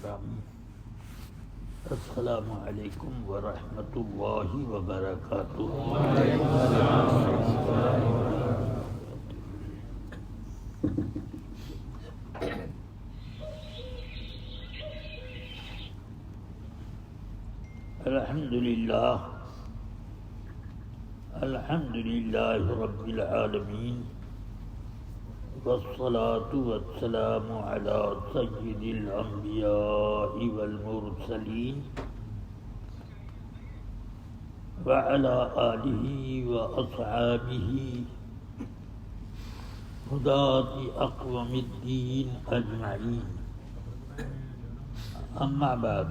گرامی، السلام علیکم ورحمۃ اللہ وبرکاتہ۔ الحمد للہ رب العالمین، والصلاة والسلام على سید الانبیاء والمرسلین وعلى آلہ واصحابہ ھداة اقوام الدین اجمعین، اما بعد،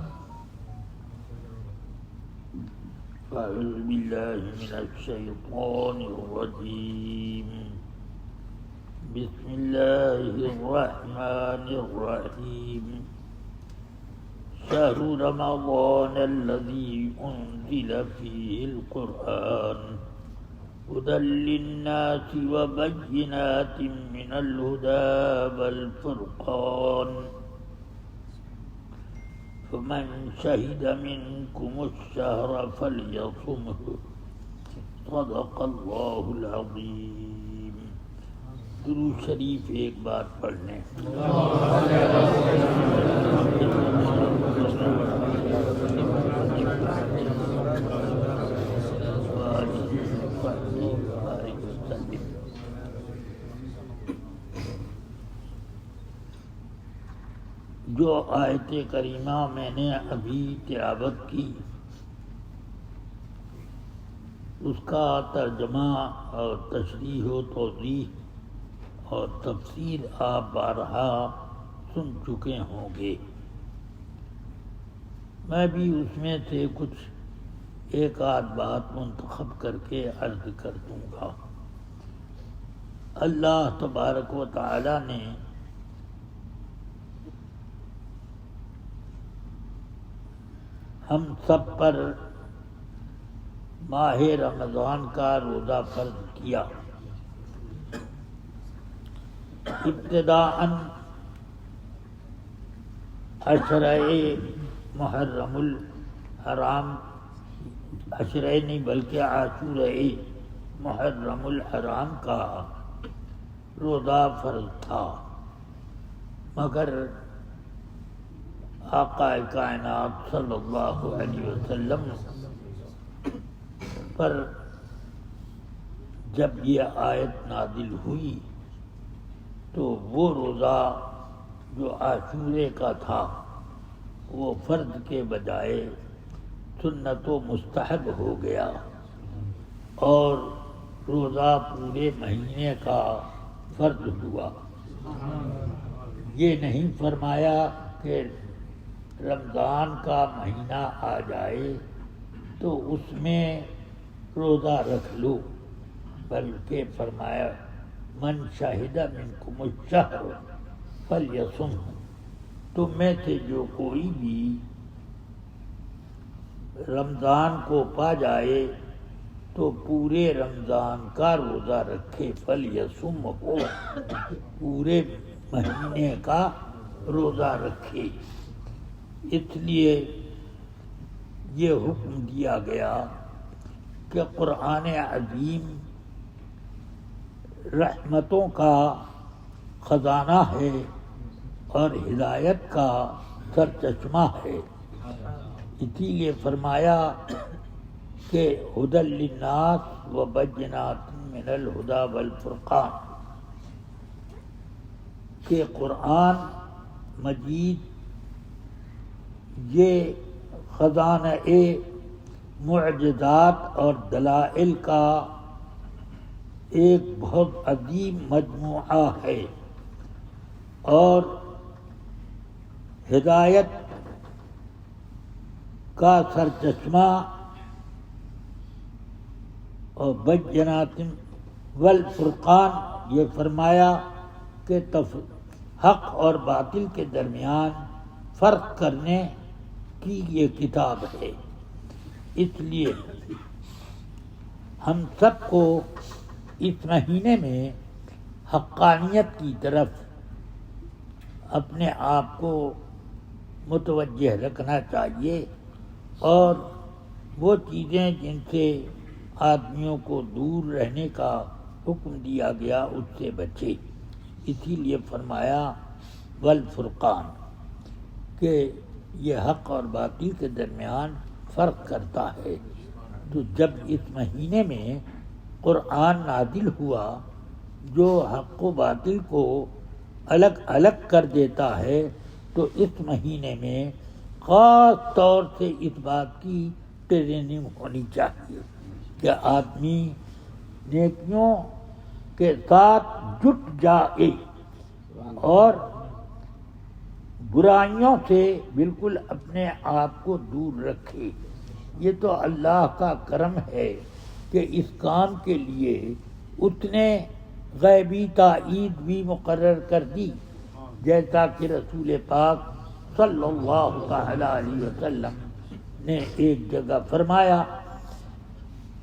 اعوذ باللہ من الشیطان الرجیم، بسم اللہ الرحمن الرحیم، شہر رمضان الذی انزل فیہ القرآن ہدی للناس وبینات من الہدی والفرقان، فمن شہد منکم الشہر فلیصمہ، صدق اللہ العظیم۔ درود شریف ایک بار پڑھ لیں۔ جو آیت کریمہ میں نے ابھی تلاوت کی، اس کا ترجمہ اور تشریح و توضیح اور تفسیر آپ بارہا سن چکے ہوں گے۔ میں بھی اس میں سے کچھ ایک آدھ بات منتخب کر کے عرض کر دوں گا۔ اللہ تبارک و تعالی نے ہم سب پر ماہ رمضان کا روزہ فرض کیا۔ ابتداءً عشرہ محرم الحرام، عشرہ نہیں بلکہ عاشورہ محرم الحرام کا روزہ فرض تھا، مگر آقا کائنات صلی اللہ علیہ وسلم پر جب یہ آیت نازل ہوئی تو وہ روزہ جو عاشورے کا تھا وہ فرض کے بجائے سنت و مستحب ہو گیا، اور روزہ پورے مہینے کا فرض ہوا۔ یہ نہیں فرمایا کہ رمضان کا مہینہ آ جائے تو اس میں روزہ رکھ لو، بلکہ فرمایا من شہد منکم الشہر فلیصم، تم میں سے جو کوئی بھی رمضان کو پا جائے تو پورے رمضان کا روزہ رکھے، فلیصم ہو، پورے مہینے کا روزہ رکھے۔ اس لیے یہ حکم دیا گیا کہ قرآن عظیم رحمتوں کا خزانہ ہے اور ہدایت کا سرچشمہ ہے، اسی لیے فرمایا کہ ہدی للناس وبینات من الہدی والفرقان، کہ قرآن مجید یہ خزانہ معجزات اور دلائل کا ایک بہت عظیم مجموعہ ہے، اور ہدایت کا سرچشمہ، اور بینات والفرقان، یہ فرمایا کہ حق اور باطل کے درمیان فرق کرنے کی یہ کتاب ہے۔ اس لیے ہم سب کو اس مہینے میں حقانیت کی طرف اپنے آپ کو متوجہ رکھنا چاہیے، اور وہ چیزیں جن سے آدمیوں کو دور رہنے کا حکم دیا گیا اس سے بچے۔ اسی لیے فرمایا والفرقان، کہ یہ حق اور باطل کے درمیان فرق کرتا ہے۔ تو جب اس مہینے میں قرآن نازل ہوا جو حق و باطل کو الگ الگ کر دیتا ہے، تو اس مہینے میں خاص طور سے اس بات کی ٹریننگ ہونی چاہیے کہ آدمی نیکیوں کے ساتھ جٹ جائے اور برائیوں سے بالکل اپنے آپ کو دور رکھے۔ یہ تو اللہ کا کرم ہے کہ اس کام کے لیے اس نے غیبی تائید بھی مقرر کر دی، جیسا کہ رسول پاک صلی اللہ تعالی علیہ وسلم نے ایک جگہ فرمایا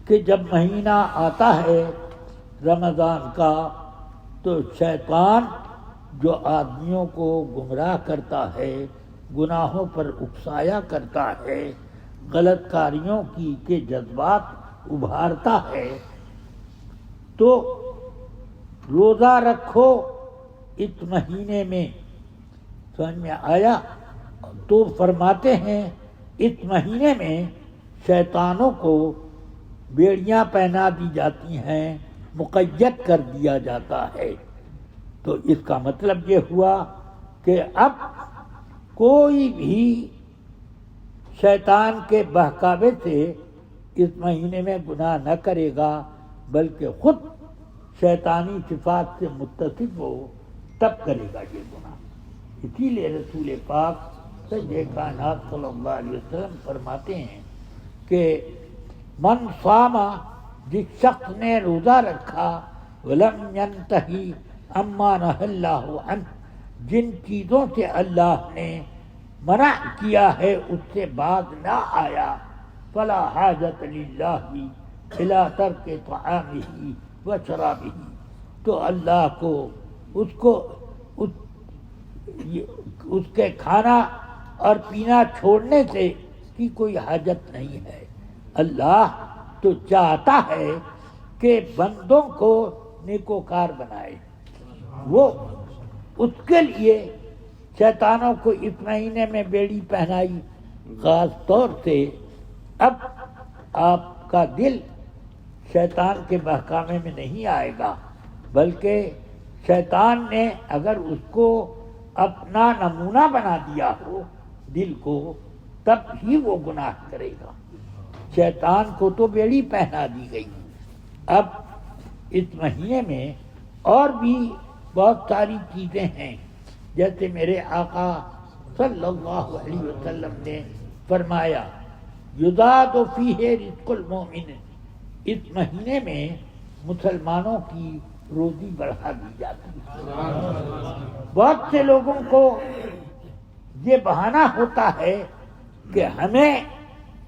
کہ جب مہینہ آتا ہے رمضان کا تو شیطان جو آدمیوں کو گمراہ کرتا ہے، گناہوں پر اکسایا کرتا ہے، غلط کاریوں کے جذبات ابھارتا ہے، تو روزہ رکھو اس مہینے میں۔ سمجھ میں آیا؟ تو فرماتے ہیں اس مہینے میں شیطانوں کو بیڑیاں پہنا دی جاتی ہیں، مقید کر دیا جاتا ہے۔ تو اس کا مطلب یہ ہوا کہ اب کوئی بھی شیطان کے بہکاوے سے اس مہینے میں گناہ نہ کرے گا، بلکہ خود شیطانی صفات سے متصف ہو تب کرے گا یہ گناہ۔ اسی لیے رسول پاک سیدِ کائنات صلی اللہ علیہ وسلم فرماتے ہیں کہ من صام، جس شخص نے روزہ رکھا، ولم ینتہی اما نہی اللہ عنہ، جن چیزوں سے اللہ نے منع کیا ہے اس سے باز نہ آیا، فلا حاجت للہ الی ترک طعامہ و شرابہ، تو اللہ کو اس کے کھانا اور پینا چھوڑنے سے کی کوئی حاجت نہیں ہے۔ اللہ تو چاہتا ہے کہ بندوں کو نیکوکار بنائے، وہ اس کے لیے شیطانوں کو اس مہینے میں بیڑی پہنائی۔ خاص طور سے اب آپ کا دل شیطان کے بہکاوے میں نہیں آئے گا، بلکہ شیطان نے اگر اس کو اپنا نمونہ بنا دیا ہو دل کو، تب ہی وہ گناہ کرے گا۔ شیطان کو تو بیڑی پہنا دی گئی۔ اب اس مہینے میں اور بھی بہت ساری چیزیں ہیں، جیسے میرے آقا صلی اللہ علیہ وسلم نے فرمایا یزاد فیہ رزق المؤمن، اس مہینے میں مسلمانوں کی روزی بڑھا دی جاتی ہے۔ بہت سے لوگوں کو یہ بہانہ ہوتا ہے کہ ہمیں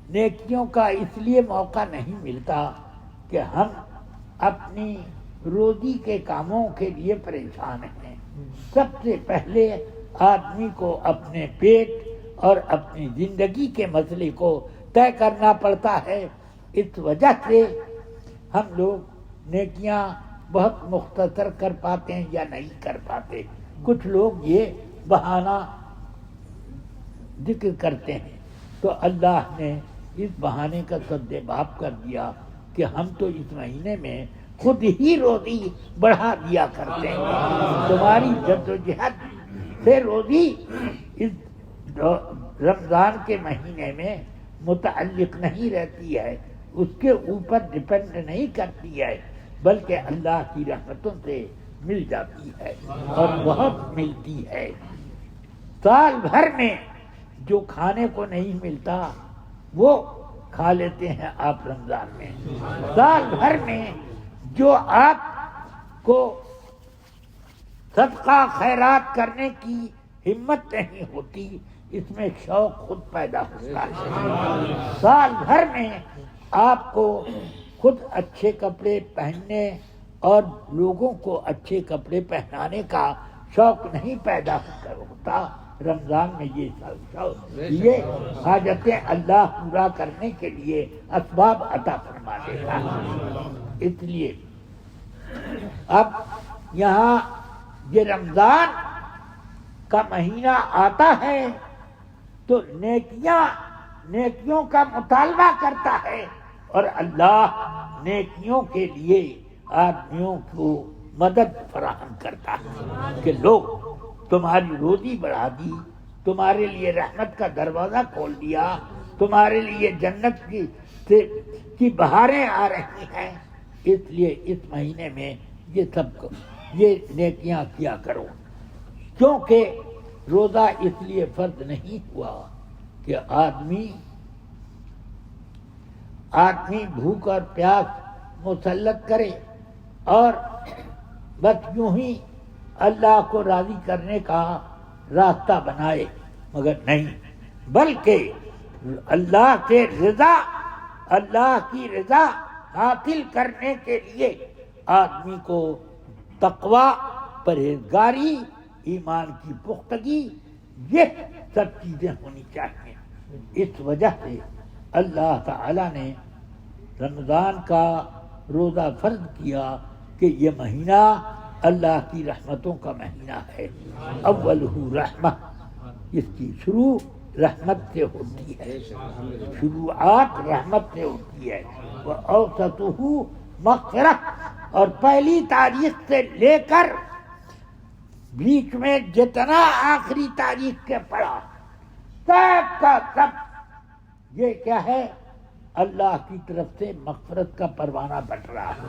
نیکیوں کا اس لیے موقع نہیں ملتا کہ ہم اپنی روزی کے کاموں کے لیے پریشان ہیں۔ سب سے پہلے آدمی کو اپنے پیٹ اور اپنی زندگی کے مسئلے کو طے کرنا پڑتا ہے۔ اس وجہ سے ہم لوگ نیکیاں بہت مختصر کر پاتے ہیں یا نہیں کر پاتے۔ کچھ لوگ یہ بہانہ ذکر کرتے ہیں، تو اللہ نے اس بہانے کا سد باب کر دیا کہ ہم تو اس مہینے میں خود ہی روزی بڑھا دیا کرتے ہیں۔ تمہاری جدوجہد سے روزی اس رمضان کے مہینے میں متعلق نہیں رہتی ہے، اس کے اوپر ڈپینڈ نہیں کرتی ہے، بلکہ اللہ کی رحمتوں سے مل جاتی ہے اور بہت ملتی ہے۔ سال بھر میں جو کھانے کو نہیں ملتا وہ کھا لیتے ہیں آپ رمضان میں۔ سال بھر میں جو آپ کو صدقہ خیرات کرنے کی ہمت نہیں ہوتی، اس میں شوق خود پیدا ہوتا ہے۔ سال بھر میں آپ کو خود اچھے کپڑے پہننے اور لوگوں کو اچھے کپڑے پہنانے کا شوق نہیں پیدا ہوتا، رمضان میں یہ حاجتیں اللہ پورا کرنے کے لیے اسباب عطا فرما دیتا ہے۔ اس لیے اب یہاں یہ رمضان کا مہینہ آتا ہے تو نیکیوں کا مطالبہ کرتا ہے، اور اللہ نیکیوں کے لیے آدمیوں کو مدد فراہم کرتا ہے کہ لوگ تمہاری روزی بڑھا دی، تمہارے لیے رحمت کا دروازہ کھول دیا، تمہارے لیے جنت کی بہاریں آ رہی ہیں، اس لیے اس مہینے میں یہ نیکیاں کیا کرو۔ کیونکہ روزہ اس لیے فرض نہیں ہوا کہ آدمی بھوک اور پیاس مسلط کرے اور بس یوں ہی اللہ کو راضی کرنے کا راستہ بنائے، مگر نہیں، بلکہ اللہ کی رضا حاصل کرنے کے لیے آدمی کو تقویٰ، پرہیزگاری، ایمان کی پختگی، یہ سب چیزیں ہونی چاہیے۔ اس وجہ سے اللہ تعالی نے رمضان کا روزہ فرض کیا کہ یہ مہینہ اللہ کی رحمتوں کا مہینہ ہے۔ اولہ رحمہ، اس کی شروع رحمت سے ہوتی ہے، شروعات رحمت سے ہوتی ہے، وَأَوْسَطُهُ مغفرۃ، اور پہلی تاریخ سے لے کر بیچ میں جتنا آخری تاریخ کے پڑا سب کا سب یہ کیا ہے؟ اللہ کی طرف سے مغفرت کا پروانہ بٹ رہا ہے،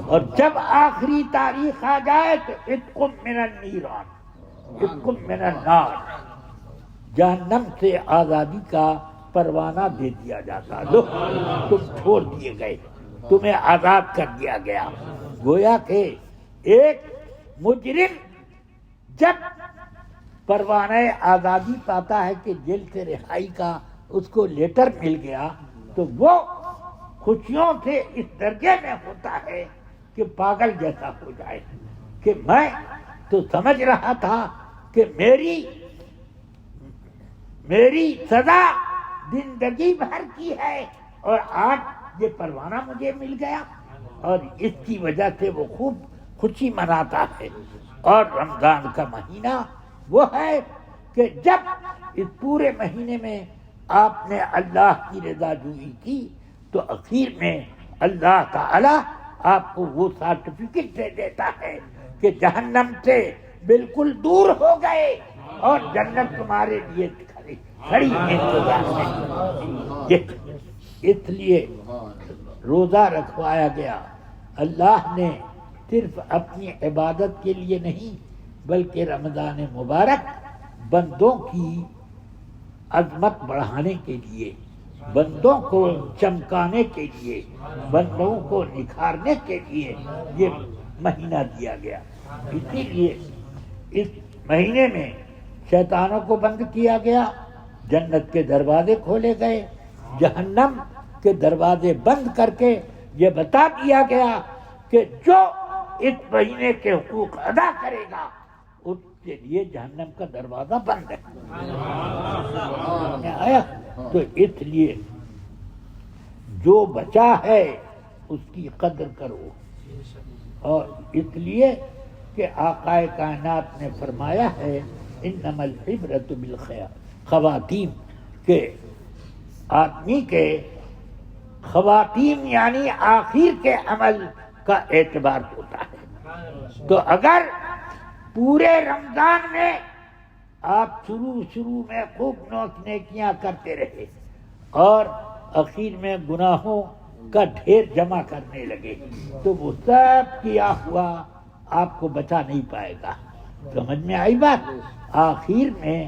اور جب آخری تاریخ آ جائے تو عتق من النیران، عتق من النار، جہنم سے آزادی کا پروانہ دے دیا جاتا، لو تم چھوڑ دیے گئے، تمہیں آزاد کر دیا گیا۔ گویا کہ ایک مجرم جب پروانہ آزادی پاتا ہے کہ جیل سے رہائی کا اس کو لیٹر مل گیا، تو وہ خوشیوں سے اس درجے میں ہوتا ہے کہ پاگل جیسا ہو جائے کہ میں تو سمجھ رہا تھا کہ میری سزا زندگی بھر کی ہے، اور آج یہ پروانہ مجھے مل گیا، اور اس کی وجہ سے وہ خوب خوشی مناتا ہے۔ اور رمضان کا مہینہ وہ ہے کہ جب اس پورے مہینے میں آپ نے اللہ کی رضا جوئی کی تو اخیر میں اللہ تعالی آپ کو وہ سرٹیفکیٹ دے دیتا ہے کہ جہنم سے بالکل دور ہو گئے اور جنت تمہارے لیے کھڑی انتظار میں۔ اس لیے روزہ رکھوایا گیا، اللہ نے صرف اپنی عبادت کے لیے نہیں بلکہ رمضان مبارک بندوں کی عظمت بڑھانے کے لیے، بندوں کو چمکانے کے لیے، بندوں کو نکھارنے کے لیے یہ مہینہ دیا گیا۔ اسی لیے اس مہینے میں شیطانوں کو بند کیا گیا، جنت کے دروازے کھولے گئے، جہنم کے دروازے بند کر کے یہ بتا دیا گیا کہ جو اس مہینے کے حقوق ادا کرے گا اس کے لیے جہنم کا دروازہ بند ہے۔ آیا تو اس لیے جو بچا ہے اس کی قدر کرو، اور اس لیے کہ آقا کائنات نے فرمایا ہے انما العبرۃ بالخواتیم، کہ آدمی کے خواتین یعنی آخر کے عمل کا اعتبار ہوتا ہے۔ تو اگر پورے رمضان میں آپ شروع میں خوب نیکیاں کرتے رہے اور اخیر میں گناہوں کا ڈھیر جمع کرنے لگے تو وہ سب کیا ہوا آپ کو بچا نہیں پائے گا۔ سمجھ میں آئی بات؟ آخر میں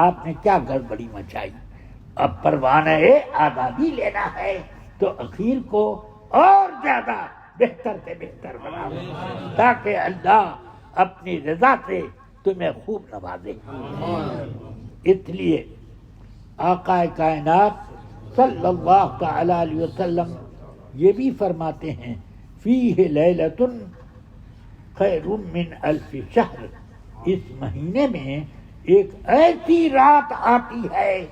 آپ نے کیا گڑبڑی مچائی؟ اب پروانہ آزادی لینا ہے تو اخیر کو اور زیادہ بہتر سے بہتر بناؤ تاکہ اللہ اپنی رضا سے تمہیں خوب نوازے۔ اس لیے آقا کائنات صلی اللہ تعالی علیہ وسلم یہ بھی فرماتے ہیں فیہ لیلۃ خیر من الف شہر، اس مہینے میں ایک ایسی رات آتی ہے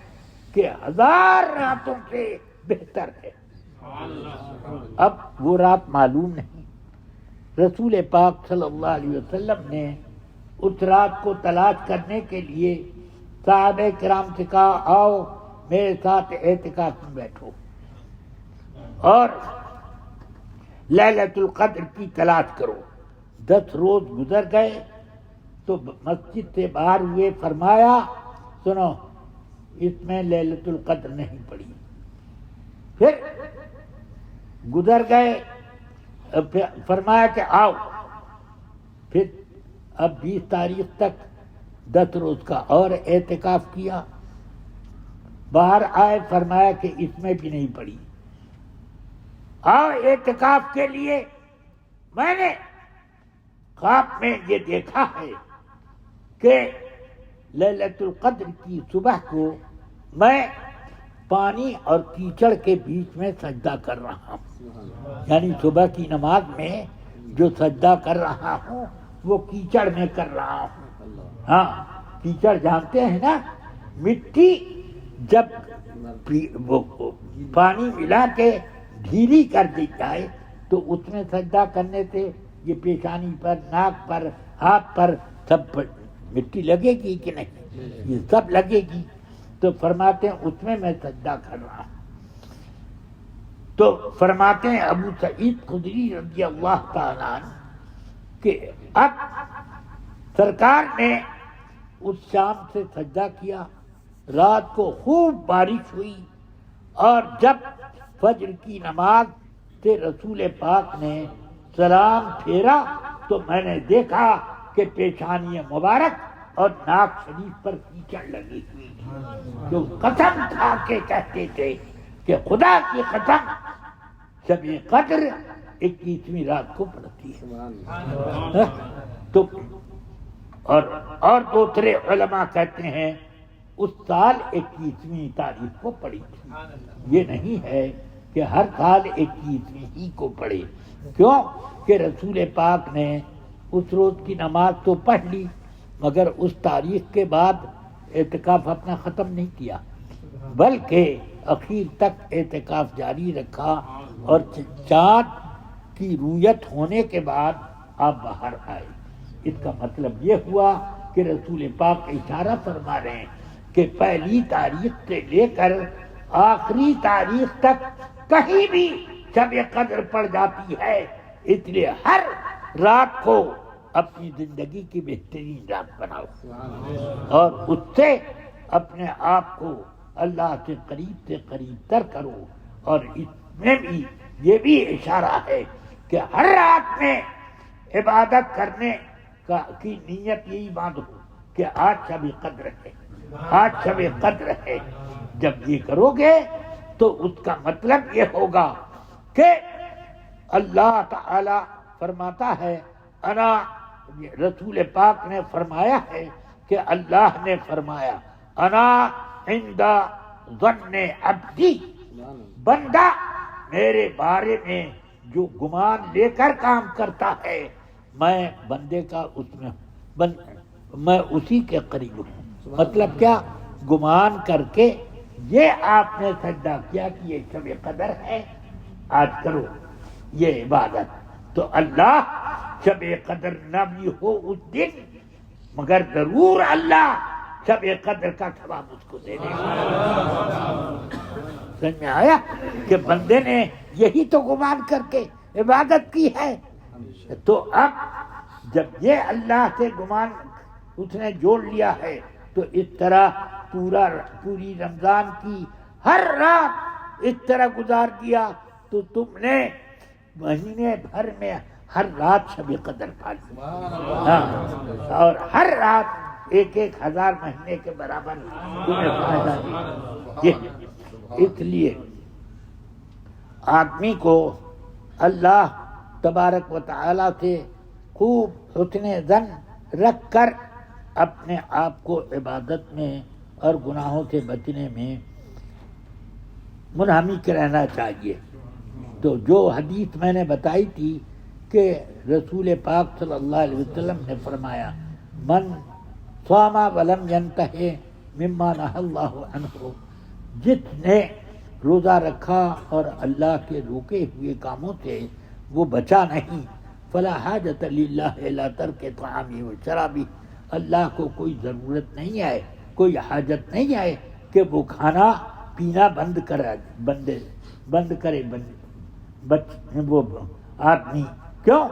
کہ 1000 راتوں سے بہتر ہے. اب وہ رات معلوم نہیں. رسول پاک صلی اللہ علیہ وسلم نے اس رات کو تلاش کرنے کے لیے صحابہ کرام سے کہا آؤ میرے ساتھ اعتکاف میں بیٹھو اور لیلۃ القدر کی تلاش کرو. 10 روز گزر گئے تو مسجد سے باہر ہوئے, فرمایا سنو اس میں لیلۃ القدر نہیں پڑی. پھر گزر گئے, فرمایا کہ آؤ. پھر اب 20 تاریخ تک 10 روز کا اور اعتکاف کیا. باہر آئے, فرمایا کہ اس میں بھی نہیں پڑی. آؤ اعتکاف کے لیے. میں نے خواب میں یہ دیکھا ہے کہ لیلۃ القدر کی صبح کو میں پانی اور کیچڑ کے بیچ میں سجدہ کر رہا ہوں. یعنی صبح کی نماز میں جو سجدہ کر رہا ہوں وہ کیچڑ میں کر رہا ہوں. ہاں کیچڑ جانتے ہیں نا, مٹی جب وہ پانی ملا کے ڈھیلی کر دی جائے تو اس میں سجدہ کرنے سے یہ پیشانی پر, ناک پر, ہاتھ پر سب پر مٹی لگے گی کہ نہیں؟ یہ سب لگے گی. تو فرماتے ہیں اس میں سجدہ کر رہا ہوں. تو فرماتے ہیں ابو سعید خدری رضی اللہ تعالیٰ عنہ کہ اب سرکار نے اس شام سے سجدہ کیا. رات کو خوب بارش ہوئی اور جب فجر کی نماز سے رسول پاک نے سلام پھیرا تو میں نے دیکھا کہ پیشانی مبارک اور ناک شریف پر کیچڑ لگی ہوئی. جو قسم کھا کے کہتے تھے کہ خدا کی قسم شب قدر 21ویں رات کو پڑتی ہے. تو اور دوسرے علماء کہتے ہیں اس سال 21ویں تاریخ کو پڑی تھی. یہ نہیں ہے کہ ہر سال 21ویں ہی کو پڑے. کیوں کہ رسول پاک نے اس روز کی نماز تو پڑھ لی مگر اس تاریخ کے بعد اعتکاف اپنا ختم نہیں کیا بلکہ اخیر تک اعتکاف جاری رکھا. اور چاند کی رویت ہونے کے بعد آپ باہر آئے. اس کا مطلب یہ ہوا کہ رسول پاک اشارہ فرما رہے ہیں کہ پہلی تاریخ سے لے کر آخری تاریخ تک کہیں بھی شب قدر پڑ جاتی ہے. اس لیے ہر رات کو اپنی زندگی کی بہترین رات بناؤ اور اس سے اپنے آپ کو اللہ سے قریب تر کرو. اور اس میں بھی یہ بھی اشارہ ہے کہ ہر رات میں عبادت کرنے کی نیت یہی باندھو کہ آج شب قدر ہے, آج شب قدر ہے. جب یہ کرو گے تو اس کا مطلب یہ ہوگا کہ اللہ تعالی فرماتا ہے, انا, رسول پاک نے فرمایا ہے کہ اللہ نے فرمایا انا عند ظن عبدی, بندہ میرے بارے میں جو گمان لے کر کام کرتا ہے میں بندے کا اس میں اسی کے قریب ہوں. مطلب کیا؟ گمان کر کے یہ آپ نے سجدہ کیا کہ یہ شب قدر ہے, آج کرو یہ عبادت. تو اللہ شب قدر نہ بھی ہو اس دن مگر ضرور اللہ شب قدر کا ثواب اس کو دے دے گا. سمجھ میں آیا کہ بندے نے یہی تو گمان کر کے عبادت کی ہے. تو اب جب یہ اللہ سے گمان اس نے جوڑ لیا ہے تو اس طرح پوری رمضان کی ہر رات اس طرح گزار دیا تو تم نے مہینے بھر میں ہر رات شب قدر پا لی. اور ہر رات 1000 مہینے کے برابر تمہیں فائدہ دیا. اس لیے آدمی کو اللہ تبارک و تعالی سے خوب حسن ظن رکھ کر اپنے آپ کو عبادت میں اور گناہوں سے بچنے میں منہمک رہنا چاہیے. تو جو حدیث میں نے بتائی تھی کہ رسول پاک صلی اللہ علیہ وسلم نے فرمایا من صام ولم ينتهي مما نهى الله عنه، جس نے روزہ رکھا اور اللہ کے روکے ہوئے کاموں سے وہ بچا نہیں، فلا حاجت للہ الا ترک طعامی و شرابی، اللہ کو کوئی ضرورت نہیں ہے، کوئی حاجت نہیں ہے کہ وہ کھانا پینا بند کرے وہ آدمی. کیوں؟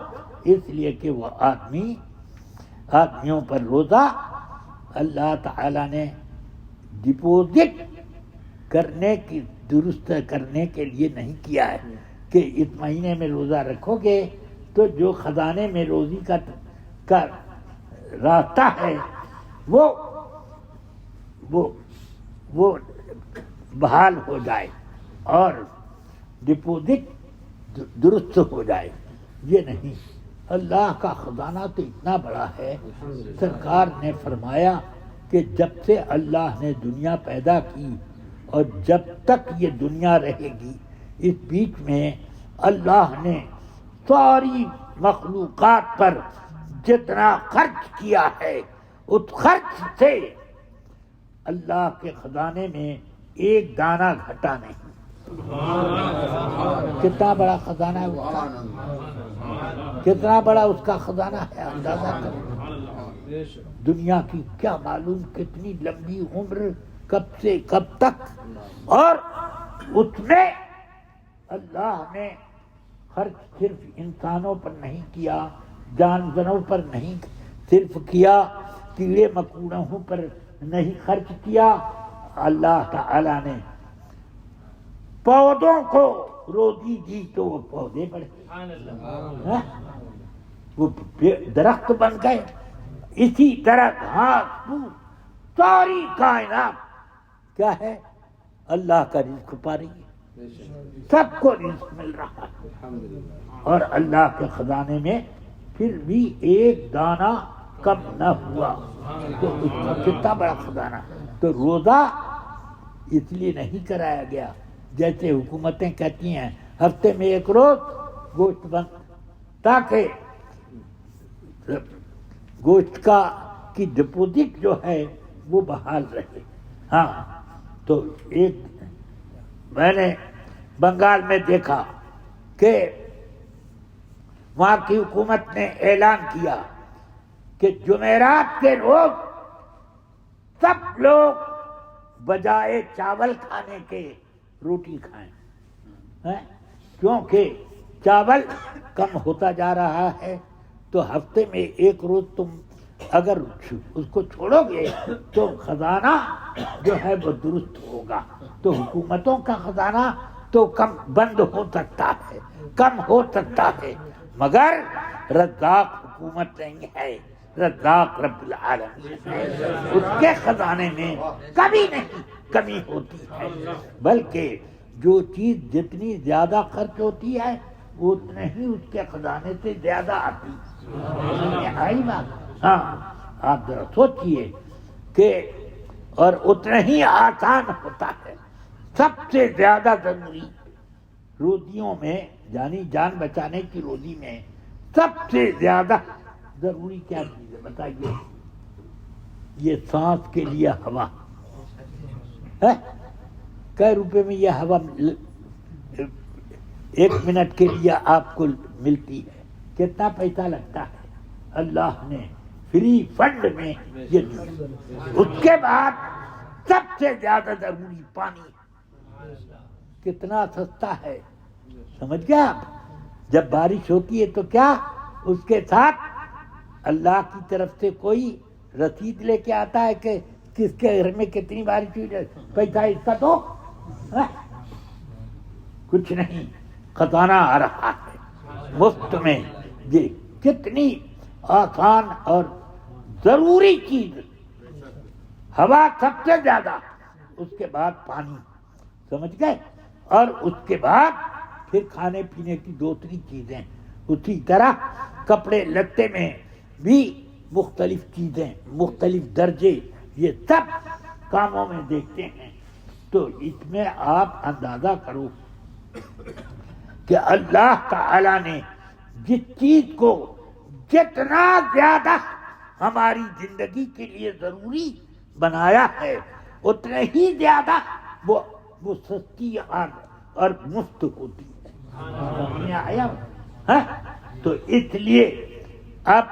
اس لیے کہ وہ آدمیوں پر روزہ اللہ تعالیٰ نے ڈپوزٹ کرنے کی درست کرنے کے لیے نہیں کیا ہے کہ اس مہینے میں روزہ رکھو گے تو جو خزانے میں روزی کا راستہ ہے وہ بحال ہو جائے اور ڈپوزٹ درست ہو جائے. یہ نہیں، اللہ کا خزانہ تو اتنا بڑا ہے. سرکار نے فرمایا کہ جب سے اللہ نے دنیا پیدا کی اور جب تک یہ دنیا رہے گی، اس بیچ میں اللہ نے ساری مخلوقات پر جتنا خرچ کیا ہے اس خرچ سے اللہ کے خزانے میں ایک دانہ گھٹا نہیں. کتنا بڑا خزانہ ہے اس کا، کتنا بڑا اس کا خزانہ ہے، اندازہ کرو. دنیا کی کیا معلوم کتنی لمبی عمر کب سے کب تک، اور اس میں اللہ نے خرچ صرف انسانوں پر نہیں کیا، جانوروں پر نہیں صرف کیا، کیڑے مکوڑوں پر نہیں خرچ کیا. اللہ تعالی نے پودوں کو روزی دی تو وہ پودے بڑھے، وہ درخت بن گئے. اسی طرح گھاس پھوس ساری کائنات کیا ہے؟ اللہ کا رزق پا رہی ہے، سب کو رزق مل رہا ہے، اور اللہ کے خزانے میں پھر بھی ایک دانہ کم نہ ہوا. تو اس کا کتنا بڑا خزانہ. تو روزہ اس لیے نہیں کرایا گیا جیسے حکومتیں کہتی ہیں ہفتے میں ایک روز گوشت بند، تاکہ گوشت کی ڈپوزٹ جو ہے وہ بحال رہے. ہاں، تو ایک میں نے بنگال میں دیکھا کہ وہاں کی حکومت نے اعلان کیا کہ جمعرات کے روز سب لوگ بجائے چاول کھانے کے روٹی کھائیں، کیونکہ چاول کم ہوتا جا رہا ہے. تو ہفتے میں ایک روز تم اگر اس کو چھوڑو گے تو خزانہ جو ہے وہ درست ہوگا. تو حکومتوں کا خزانہ تو کم بند ہو سکتا ہے، کم ہو سکتا ہے، مگر رزاق حکومت نہیں ہے، رزاق رب العالمین ہے. اس کے خزانے میں کبھی نہیں کمی ہوتی ہے، بلکہ جو چیز جتنی زیادہ خرچ ہوتی ہے اتنے ہی اس کے خزانے سے زیادہ آتی. آئی بات؟ ہاں، آپ ذرا سوچئے کہ اور اتنا ہی آسان ہوتا ہے. سب سے زیادہ ضروری روزیوں میں، یعنی جان بچانے کی روزی میں سب سے زیادہ ضروری کیا چیز ہے بتائیے؟ یہ سانس کے لیے ہوا ہے. کئی روپے میں یہ ہوا 1 منٹ کے لیے آپ کو ملتی ہے؟ کتنا پیسہ لگتا ہے؟ اللہ نے فری فنڈ میں یہ دیا. اس کے بعد سب سے زیادہ ضروری پانی کتنا سستا ہے، سمجھ گیا آپ؟ جب بارش ہوتی ہے تو کیا اس کے ساتھ اللہ کی طرف سے کوئی رسید لے کے آتا ہے کہ کس کے گھر میں کتنی بارش ہوئی، پیسہ اس کا تو کچھ نہیں، خزانہ آ رہا ہے مفت میں. یہ کتنی آسان اور ضروری چیز. ہوا سب سے زیادہ، اس کے بعد پانی، سمجھ گئے؟ اور اس کے بعد پھر کھانے پینے کی دوسری چیزیں. اسی طرح کپڑے لتے میں بھی مختلف چیزیں، مختلف درجے، یہ سب کاموں میں دیکھتے ہیں. تو اس میں آپ اندازہ کرو کہ اللہ تعالی نے جس چیز کو جتنا زیادہ ہماری زندگی کے لیے ضروری بنایا ہے اتنے ہی زیادہ وہ سستی اور مفت ہوتی ہے. سمجھ میں آیا؟ ہاں؟ تو اس لیے اب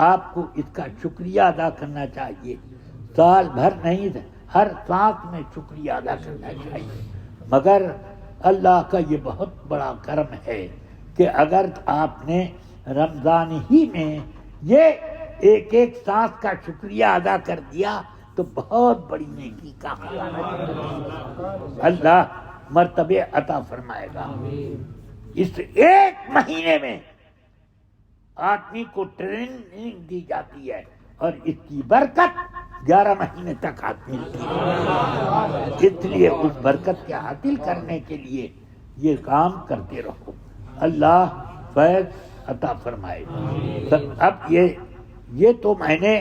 آپ کو اس کا شکریہ ادا کرنا چاہیے. سال بھر نہیں، ہر سانس میں شکریہ ادا کرنا چاہیے. مگر اللہ کا یہ بہت بڑا کرم ہے کہ اگر آپ نے رمضان ہی میں یہ ایک ایک سانس کا شکریہ ادا کر دیا تو بہت بڑی نیکی کا اللہ مرتبے عطا فرمائے گا. اس ایک مہینے میں آدمی کو ٹریننگ دی جاتی ہے اور اس کی برکت 11 مہینے تک آدمی کی. اس لیے اس برکت کے حاصل کرنے کے لیے یہ کام کرتے رہو. اللہ فیض عطا فرمائے. اب یہ تو میں نے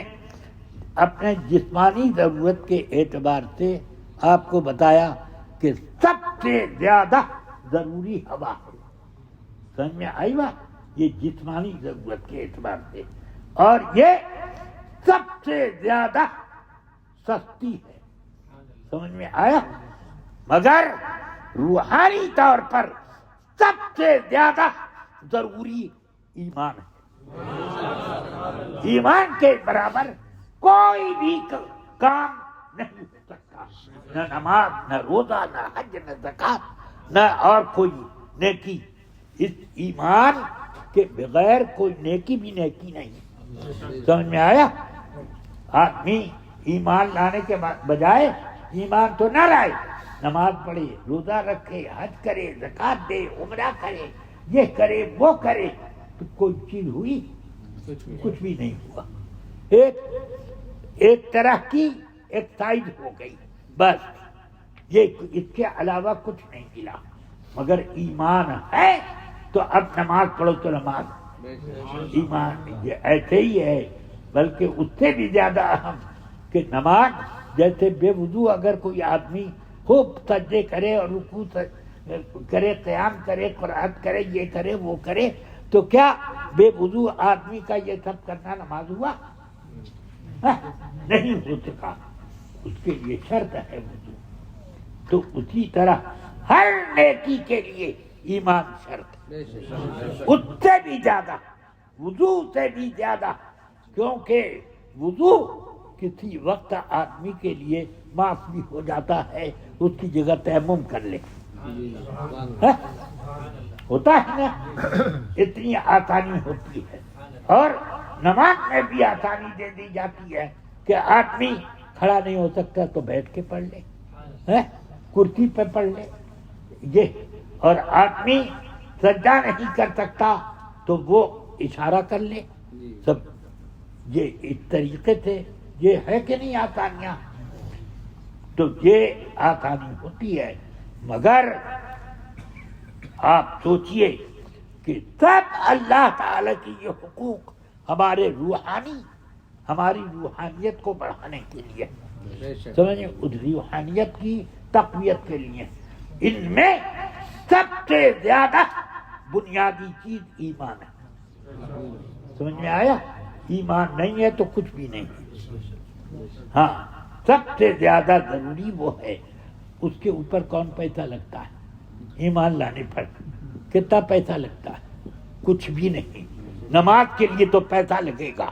اپنے جسمانی ضرورت کے اعتبار سے آپ کو بتایا کہ سب سے زیادہ ضروری ہوا ہے. سمجھ میں آئی بات؟ یہ جسمانی ضرورت کے اعتبار سے، اور یہ سب سے زیادہ سستی ہے. سمجھ میں آیا؟ مگر روحانی طور پر سب سے زیادہ ضروری ایمان ہے. ایمان کے برابر کوئی بھی کام نہیں ہو سکتا. نہ نماز، نہ روزہ، نہ حج، نہ زکوٰۃ، نہ اور کوئی نیکی. اس ایمان کے بغیر کوئی نیکی بھی نیکی نہیں. سمجھ میں آیا؟ آدمی ایمان لانے کے بجائے ایمان تو نہ لائے، نماز پڑھے، روزہ رکھے، حج کرے، زکوٰۃ دے، عمرہ کرے، یہ کرے وہ کرے، تو کوئی چیز ہوئی؟ کچھ بھی نہیں ہوا. ایک طرح کی ایکسرسائز ہو گئی بس. یہ اس کے علاوہ کچھ نہیں ملا. مگر ایمان ہے تو اب نماز پڑھو تو نماز ایمان یہ ایسے ہی ہے، بلکہ اس سے بھی زیادہ اہم کہ نماز جیسے بے وضو اگر کوئی آدمی خوب سجدے کرے اور رکوع کرے، قیام کرے، قرأت کرے، یہ کرے وہ کرے، تو کیا بے وضو آدمی کا یہ سب کرنا نماز ہوا؟ نہیں ہو سکا. اس کے لیے شرط ہے وضو. تو اسی طرح ہر نیکی کے لیے ایمان شرط ہے، اس سے بھی زیادہ، وضو سے بھی زیادہ. کیونکہ وضو کسی وقت آدمی کے لیے معاف بھی ہو جاتا ہے، اس کی جگہ تیمم کر لے. ہوتا ہے نا، اتنی آسانی ہوتی ہے. اور نماز میں بھی آسانی دے دی جاتی ہے کہ آدمی کھڑا نہیں ہو سکتا تو بیٹھ کے پڑھ لے، کرسی پہ پڑھ لے. یہ اور آدمی سجدہ نہیں کر سکتا تو وہ اشارہ کر لے. سب یہ اس طریقے سے یہ ہے کہ نہیں آسانیاں؟ تو یہ آسانی ہوتی ہے. مگر آپ سوچئے کہ سب اللہ تعالی کی یہ حقوق ہماری روحانیت کو بڑھانے کے لیے، سمجھیں، اس روحانیت کی تقویت کے لیے. ان میں سب سے زیادہ بنیادی چیز ایمان ہے. سمجھ میں آیا؟ ایمان نہیں ہے تو کچھ بھی نہیں. ہاں، سب سے زیادہ ضروری وہ ہے. اس کے اوپر کون پیسہ لگتا ہے؟ ایمان لانے پر کتنا پیسہ لگتا ہے؟ کچھ بھی نہیں. نماز کے لیے تو پیسہ لگے گا.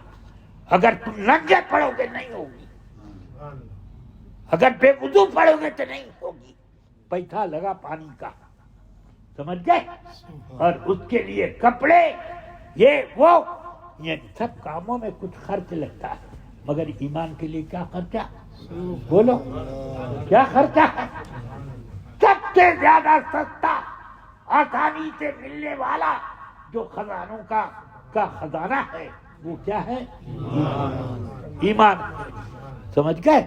اگر تم ننگے پڑھو گے نہیں ہوگی، اگر بے وضو پڑھو گے تو نہیں ہوگی. پیسہ لگا پانی کا، سمجھ گئے؟ اور اس کے لیے کپڑے، یہ وہ، یہ سب کاموں میں کچھ خرچ لگتا ہے. مگر ایمان کے لیے کیا خرچہ؟ بولو کیا خرچہ ہے؟ سب سے زیادہ سستا، آسانی سے ملنے والا جو خزانوں کا خزانہ ہے وہ کیا ہے؟ ایمان. سمجھ گئے؟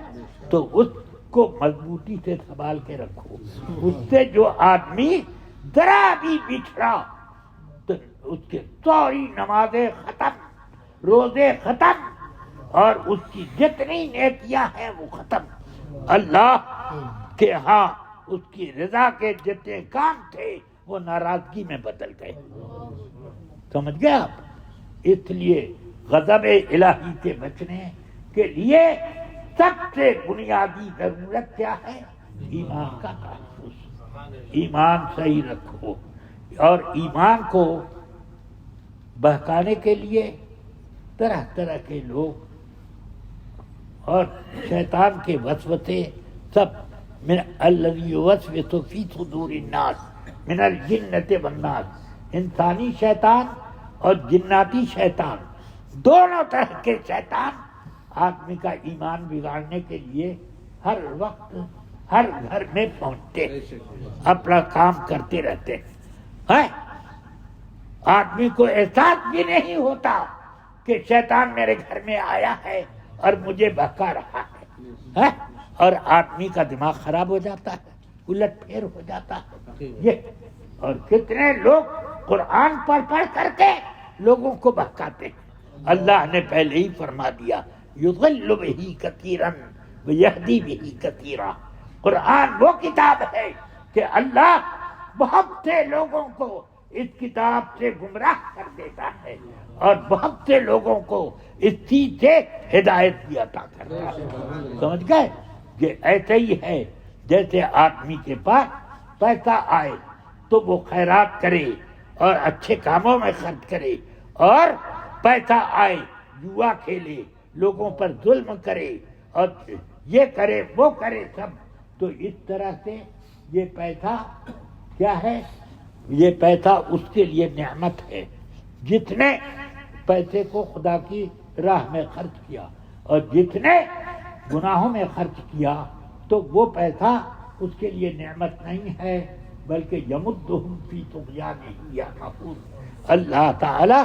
تو اس کو مضبوطی سے سنبھال کے رکھو. اس سے جو آدمی ذرا بھی بچھڑا تو اس کے ساری نمازیں ختم، روزے ختم، اور اس کی جتنی نیکیاں ہیں وہ ختم. اللہ کے ہاں اس کی رضا کے جتنے کام تھے وہ ناراضگی میں بدل گئے. سمجھ گئے آپ؟ اس لیے غضب الہی سے بچنے کے لیے سب سے بنیادی ضرورت کیا ہے؟ ایمان کا تحفظ۔ ایمان صحیح رکھو، اور ایمان کو بہکانے کے لیے طرح طرح کے لوگ اور شیطان کے وسوسے سب من الذی یوسوس فی صدور الناس من الجنۃ والناس، انسانی شیطان اور جناتی شیطان، دونوں طرح کے شیطان آدمی کا ایمان بگاڑنے کے لیے ہر وقت ہر گھر میں پہنچتے، اپنا کام کرتے رہتے ہیں۔ آدمی کو احساس بھی نہیں ہوتا کہ شیطان میرے گھر میں آیا ہے اور مجھے بہکا رہا ہے، اور آدمی کا دماغ خراب ہو جاتا ہے، الٹ پھیر ہو جاتا ہے۔ یہ اور کتنے لوگ قرآن پڑھ کر کے لوگوں کو بہکاتے ہیں۔ اللہ نے پہلے ہی فرما دیا یضل بہ کثیرا ویہدی بہ کثیرا۔ قرآن وہ کتاب ہے کہ اللہ بہت سے لوگوں کو اس کتاب سے گمراہ کر دیتا ہے اور بہت سے لوگوں کو اس چیز سے ہدایت بھی عطا کرتا ہے۔ سمجھ گئے؟ یہ ایسے ہی ہے جیسے آدمی کے پاس پیسہ آئے تو وہ خیرات کرے اور اچھے کاموں میں خرچ کرے، اور پیسہ آئے جوا کھیلے، لوگوں پر ظلم کرے اور یہ کرے وہ کرے سب، تو اس طرح سے یہ پیسہ کیا ہے؟ یہ پیسہ اس کے لیے نعمت ہے۔ جس نے پیسے کو خدا کی راہ میں خرچ کیا اور جس نے گناہوں میں خرچ کیا تو وہ پیسہ اس کے لیے نعمت نہیں ہے بلکہ یمدہم فی طغیانہم یعمہون۔ اللہ تعالی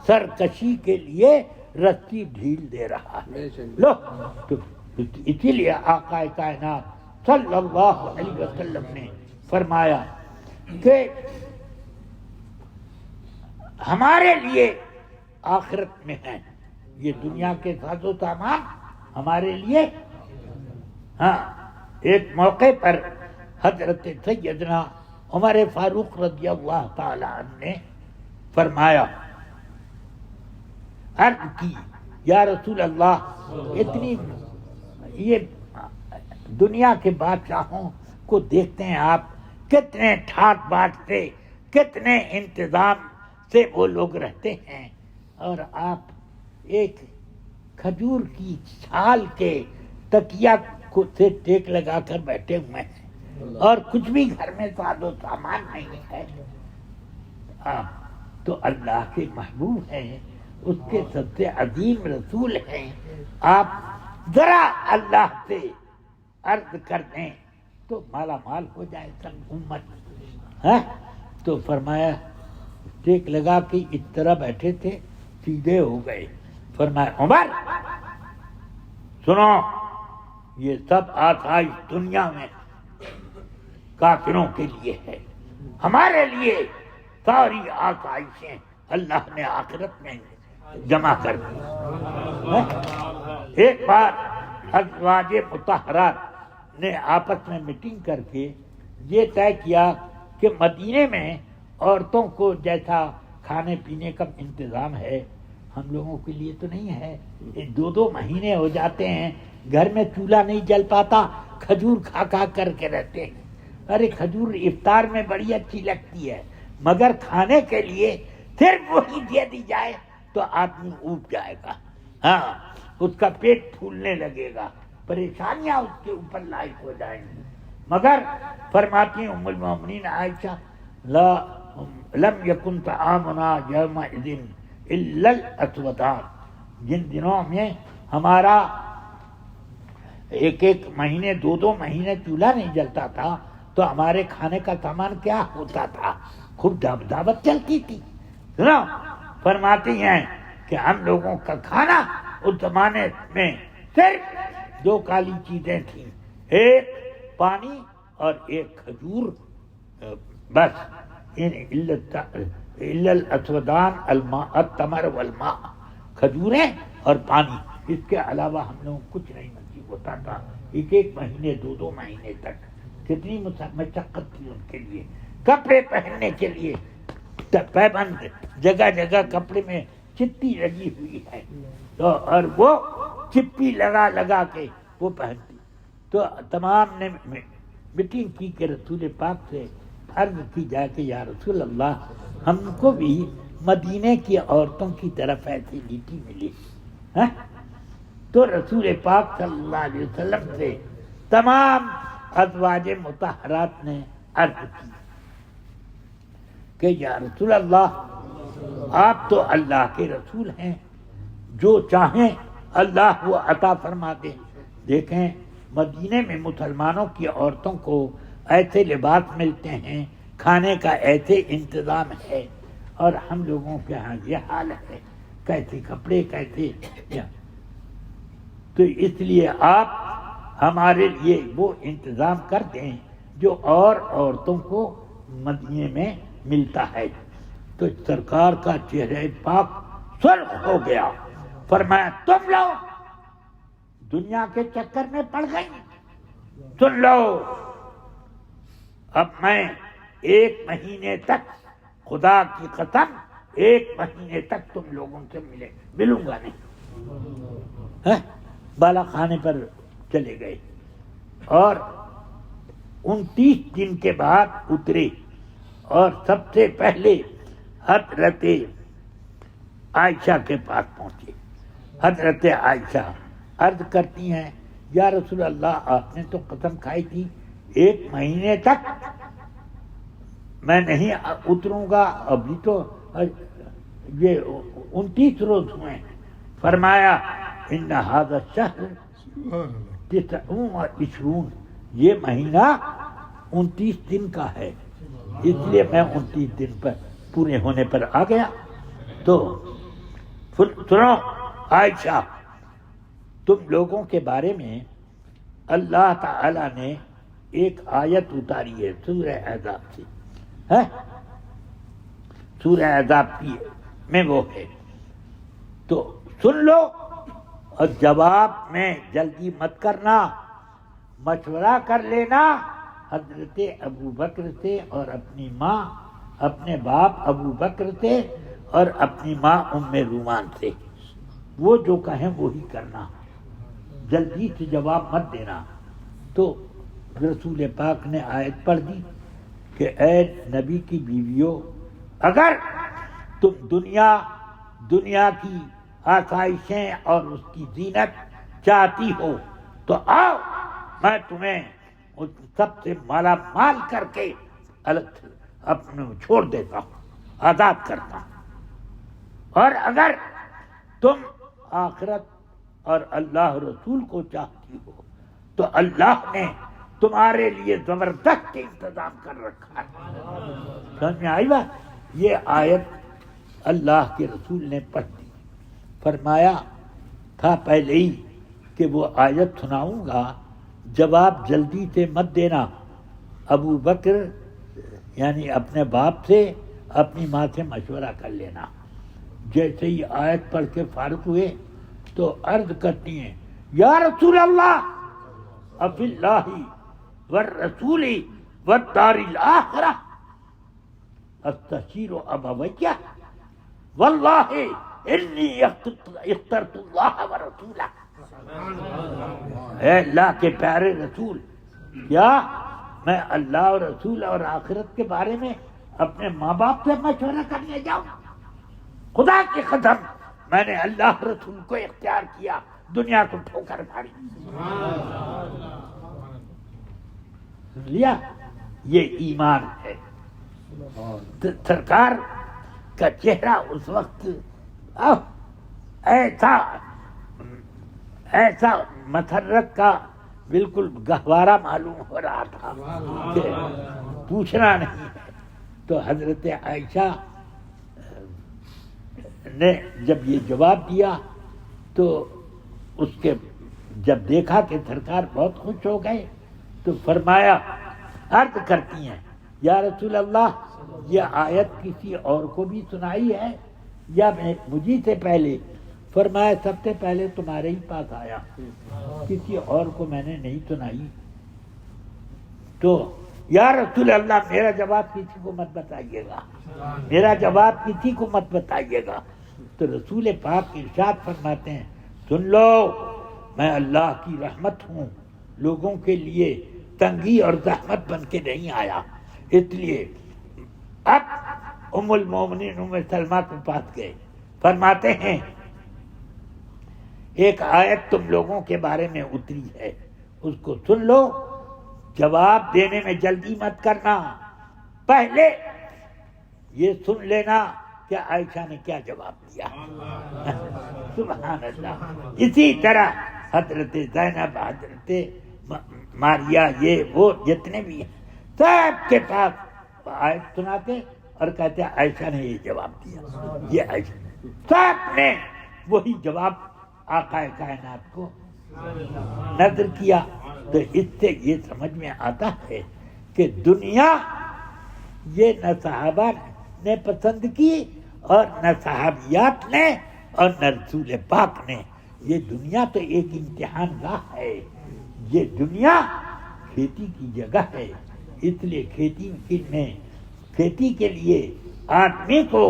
سرکشی کے لیے رسی ڈھیل دے رہا ہے۔ لو تو اسی لیے آقا کائنات صلی اللہ علیہ وسلم نے فرمایا کہ ہمارے لیے آخرت میں ہے، یہ دنیا کے ساز و سامان ہمارے لیے۔ ہاں، ایک موقع پر حضرت سیدنا عمر فاروق رضی اللہ تعالی عنہ نے فرمایا، عرض کی یا رسول اللہ، اتنی یہ دنیا کے بادشاہوں کو دیکھتے ہیں آپ، کتنے ٹھاٹ باٹ سے، کتنے انتظام سے وہ لوگ رہتے ہیں، اور آپ ایک کھجور کی چھال کے تکیا کو سے ٹیک لگا کر بیٹھے ہوئے ہیں اور کچھ بھی گھر میں ساز و سامان نہیں ہے۔ تو اللہ کے محبوب ہیں، اس کے سب سے عظیم رسول ہیں، آپ ذرا اللہ سے عرض کر دیں تو مالا مال ہو جائے سب امت۔ تو فرمایا ٹیک لگا کے اس طرح بیٹھے تھے، سیدھے ہو گئے۔ فرمایا عمر سنو، یہ سب آسائش دنیا میں کافروں کے لیے ہے، ہمارے لیے ساری آسائشیں اللہ نے آخرت میں جمع کر دی۔ ایک بار ازواج مطہرات نے آپس میں میٹنگ کر کے یہ طے کیا کہ مدینے میں عورتوں کو جیسا کھانے پینے کا انتظام ہے ہم لوگوں کے لیے تو نہیں ہے، 2 مہینے ہو جاتے ہیں گھر میں چولہا نہیں جل پاتا، کھجور کھا کھا کر کے رہتے ہیں۔ ارے کھجور افطار میں بڑی اچھی لگتی ہے، مگر کھانے کے لیے صرف وہی دے دی جائے تو آدمی اوب جائے گا، ہاں اس کا پیٹ پھولنے لگے گا، پریشانیاں اس کے اوپر لاحق ہو جائیں گی۔ مگر فرماتی ام المؤمنین عائشہ لم یکن طعامنا یومئذ الا الاسودان، جن دنوں میں ہمارا ایک مہینے 2 مہینے چولہا نہیں جلتا تھا تو ہمارے کھانے کا سامان کیا ہوتا تھا؟ خوب دعوت چلتی تھی۔ سنو، فرماتی ہیں کہ ہم لوگوں کا کھانا اس زمانے میں صرف 2 کالی چیزیں تھیں، ایک پانی اور ایک کھجور، بس الا الاسودان الماء التمر والماء، کھجوریں اور پانی، اس کے علاوہ ہم لوگوں کو کچھ نہیں نصیب ہوتا تھا۔ 1 مہینے 2 مہینے تک کتنی مشقت تھی ان کے لیے، کپڑے پہننے کے لیے پیبند، جگہ جگہ کپڑے میں چٹی لگی ہوئی ہے، تو اور وہ چپی لگا لگا کے وہ پہنتی. تو تمام نے میٹنگ کی کہ رسول پاک سے عرض کی جائے کہ یا رسول اللہ ہم کو بھی مدینے کی عورتوں کی طرف ایسی نیتی ملی. تو رسول پاک صلی اللہ علیہ وسلم سے تمام ازواج مطہرات نے عرض کی کہ یا رسول اللہ آپ تو اللہ کے رسول ہیں، جو چاہیں اللہ وہ عطا فرما دیں. دیکھیں مدینے میں مسلمانوں کی عورتوں کو ایسے لباس ملتے ہیں، کھانے کا ایسے انتظام ہے، اور ہم لوگوں کے ہاں یہ حال ہے، کیسے کپڑے کیسے. تو اس لیے آپ ہمارے لیے وہ انتظام کر دیں جو اور عورتوں کو مدینے میں ملتا ہے. تو سرکار کا چہرہ پاک سرخ ہو گیا. فرمایا تم لوگ دنیا کے چکر میں پڑ گئی، سن لو اب میں 1 مہینے تک، خدا کی قسم 1 مہینے تک تم لوگوں سے ملوں گا نہیں. بالا خانے پر چلے گئے اور 29 دن کے بعد اترے، اور سب سے پہلے حضرت عائشہ کے پاس پہنچے. حضرت عائشہ عرض کرتی ہیں یا رسول اللہ آپ نے تو قسم کھائی تھی 1 مہینے تک میں نہیں اتروں گا، ابھی تو یہ 29 روز ہوئے. فرمایا ان ھذا الشہر 29، یہ مہینہ 29 دن کا ہے، اس لیے میں 29 دن پر پورے ہونے پر آ گیا. تو سنو عائشہ، تم لوگوں کے بارے میں اللہ تعالی نے ایک آیت اتاری ہے سورہ احزاب سے، سورہ احزاب کی میں وہ ہے، تو سن لو اور جواب میں جلدی مت کرنا، مشورہ کر لینا حضرت ابو بکر سے اور اپنی ماں، اپنے باپ ابو بکر سے اور اپنی ماں ام رومان سے. وہ جو کہیں وہی کرنا، جلدی سے جواب مت دینا. تو رسول پاک نے آیت پڑھ دی کہ اے نبی کی بیویوں، اگر تم دنیا کی آسائشیں اور اس کی زینت چاہتی ہو تو آؤ، میں تمہیں سب سے مالا مال کر کے الگ اپنے چھوڑ دیتا ہوں، آزاد کرتا ہوں. اور اگر تم آخرت اور اللہ رسول کو چاہتی ہو تو اللہ نے تمہارے لیے زبردست انتظام کر رکھا ہے. سمجھ میں آئی بات؟ یہ آیت اللہ کے رسول نے پڑھ دی. فرمایا تھا پہلے ہی کہ وہ آیت سناؤں گا، جواب جلدی سے مت دینا. ابو بکر یعنی اپنے باپ سے، اپنی ماں سے مشورہ کر لینا. جیسے ہی آیت پڑھ کے فارغ ہوئے تو عرض کرتی ہیں یا رسول اللہ افی اللہ والرسول والدار الآخرہ استشیر ابویہ واللہ انی اخترت اللہ ورسولہ. اے اللہ کے پیارے رسول، کیا میں اللہ اور رسول اور آخرت کے بارے میں اپنے ماں باپ سے مشورہ کرنے جاؤں؟ خدا کی قسم میں نے اللہ رسول کو اختیار کیا، دنیا کو ٹھوکر ماری. لیا یہ ایمان ہے. سرکار کا چہرہ اس وقت ایسا مسرت کا بالکل گہوارہ معلوم ہو رہا تھا کہ پوچھنا نہیں ہے. تو حضرت عائشہ نے جب یہ جواب دیا تو اس کے جب دیکھا کہ سرکار بہت خوش ہو گئے تو فرمایا، عرض کرتی ہیں یا رسول اللہ یہ آیت کسی اور کو بھی سنائی ہے یا مجھے سے پہلے؟ فرمایا سب سے پہلے تمہارے ہی پاس آیا، کسی اور کو میں نے نہیں سنائی. تو یا رسول اللہ میرا جواب کسی کو مت بتائیے گا، میرا جواب کسی کو مت بتائیے گا. تو رسول پاک ارشاد فرماتے ہیں سن لو میں اللہ کی رحمت ہوں، لوگوں کے لیے تنگی اور زحمت بن کے نہیں آیا۔ اس لیے اب ام المومنین ام سلمہ کے پاس گئے، فرماتے ہیں ایک آیت تم لوگوں کے بارے میں اتری ہے، اس کو سن لو، جواب دینے میں جلدی مت کرنا، پہلے یہ سن لینا کہ عائشہ نے کیا جواب دیا۔ سبحان اللہ۔ اسی طرح حضرت زینب، حضرت ماریہ، یہ وہ جتنے بھی ہیں سب کے پاس آیت سناتے اور کہتے عائشہ نے یہ جواب دیا، یہ عائشہ، سب نے وہی جواب آقا کائنات کو نظر کیا۔ تو اس سے یہ سمجھ میں آتا ہے کہ دنیا یہ نہ صحابہ نے پسند کی اور نہ صحابیات نے اور نہ رسول پاک نے، یہ دنیا تو ایک امتحان گاہ ہے، یہ دنیا کھیتی کی جگہ ہے، اس لیے کھیتی کے لیے آدمی کو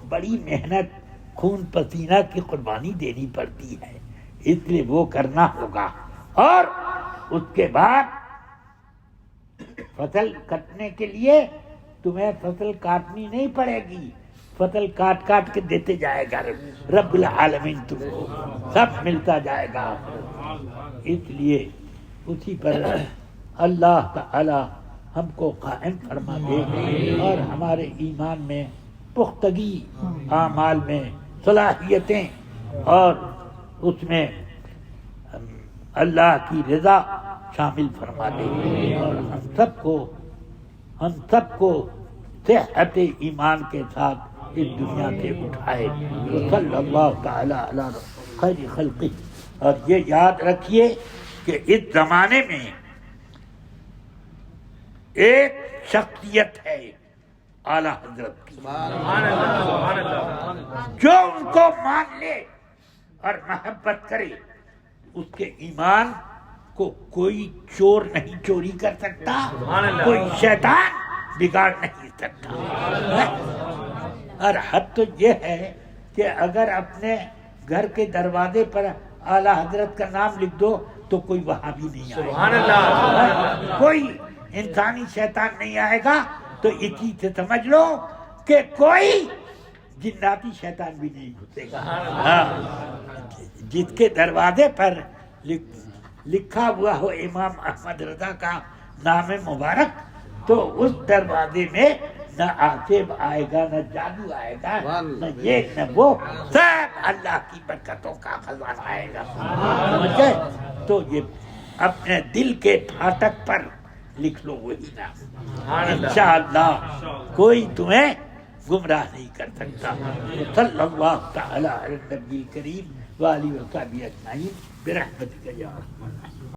بڑی محنت، خون پسینہ کی قربانی دینی پڑتی ہے، اس لیے وہ کرنا ہوگا، اور اس کے بعد فصل کٹنے کے لیے تمہیں فصل کاٹنی نہیں پڑے گی، فصل کاٹ کاٹ کے دیتے جائے گا رب العالمین، تم کو سب ملتا جائے گا۔ اس لیے اسی پر اللہ تعالی ہم کو قائم فرما دے اور ہمارے ایمان میں پختگی، اعمال میں صلاحیتیں، اور اس میں اللہ کی رضا شامل فرما دے، اور ہم سب کو صحت ایمان کے ساتھ اس دنیا سے اٹھائے۔ صلی اللہ تعالی علی خیر خلقہ۔ اور یہ یاد رکھیے کہ اس زمانے میں ایک شخصیت ہے اعلی حضرت کی، جو ان کو مان لے اور محبت کرے، اس کے ایمان کو کوئی چور نہیں چوری کر سکتا، کوئی شیطان بگاڑ نہیں سکتا۔ اور حد تو یہ ہے کہ اگر اپنے گھر کے دروازے پر اعلی حضرت کا نام لکھ دو تو کوئی وہاں بھی نہیں آئے گا، کوئی انسانی شیطان نہیں آئے گا، تو اسی سے سمجھ لو کہ کوئی جناتی شیطان بھی نہیں گھسے گا۔ جس کے دروازے پر لکھا ہوا ہو امام احمد رضا کا نام مبارک، تو اس دروازے میں نہ آصف آئے گا، نہ جادو آئے گا، نہ یہ نہ وہ، سب اللہ کی برکتوں کا خزانہ آئے گا۔ سمجھے؟ تو یہ اپنے دل کے پھاٹک پر لکھ لو وہی نام، انشاءاللہ کوئی تمہیں گمراہ نہیں کر سکتا۔ صلی اللہ تعالی علی النبی الکریم وآلہ وصحبہ اجمعین برحمتک یا ارحم الراحمین۔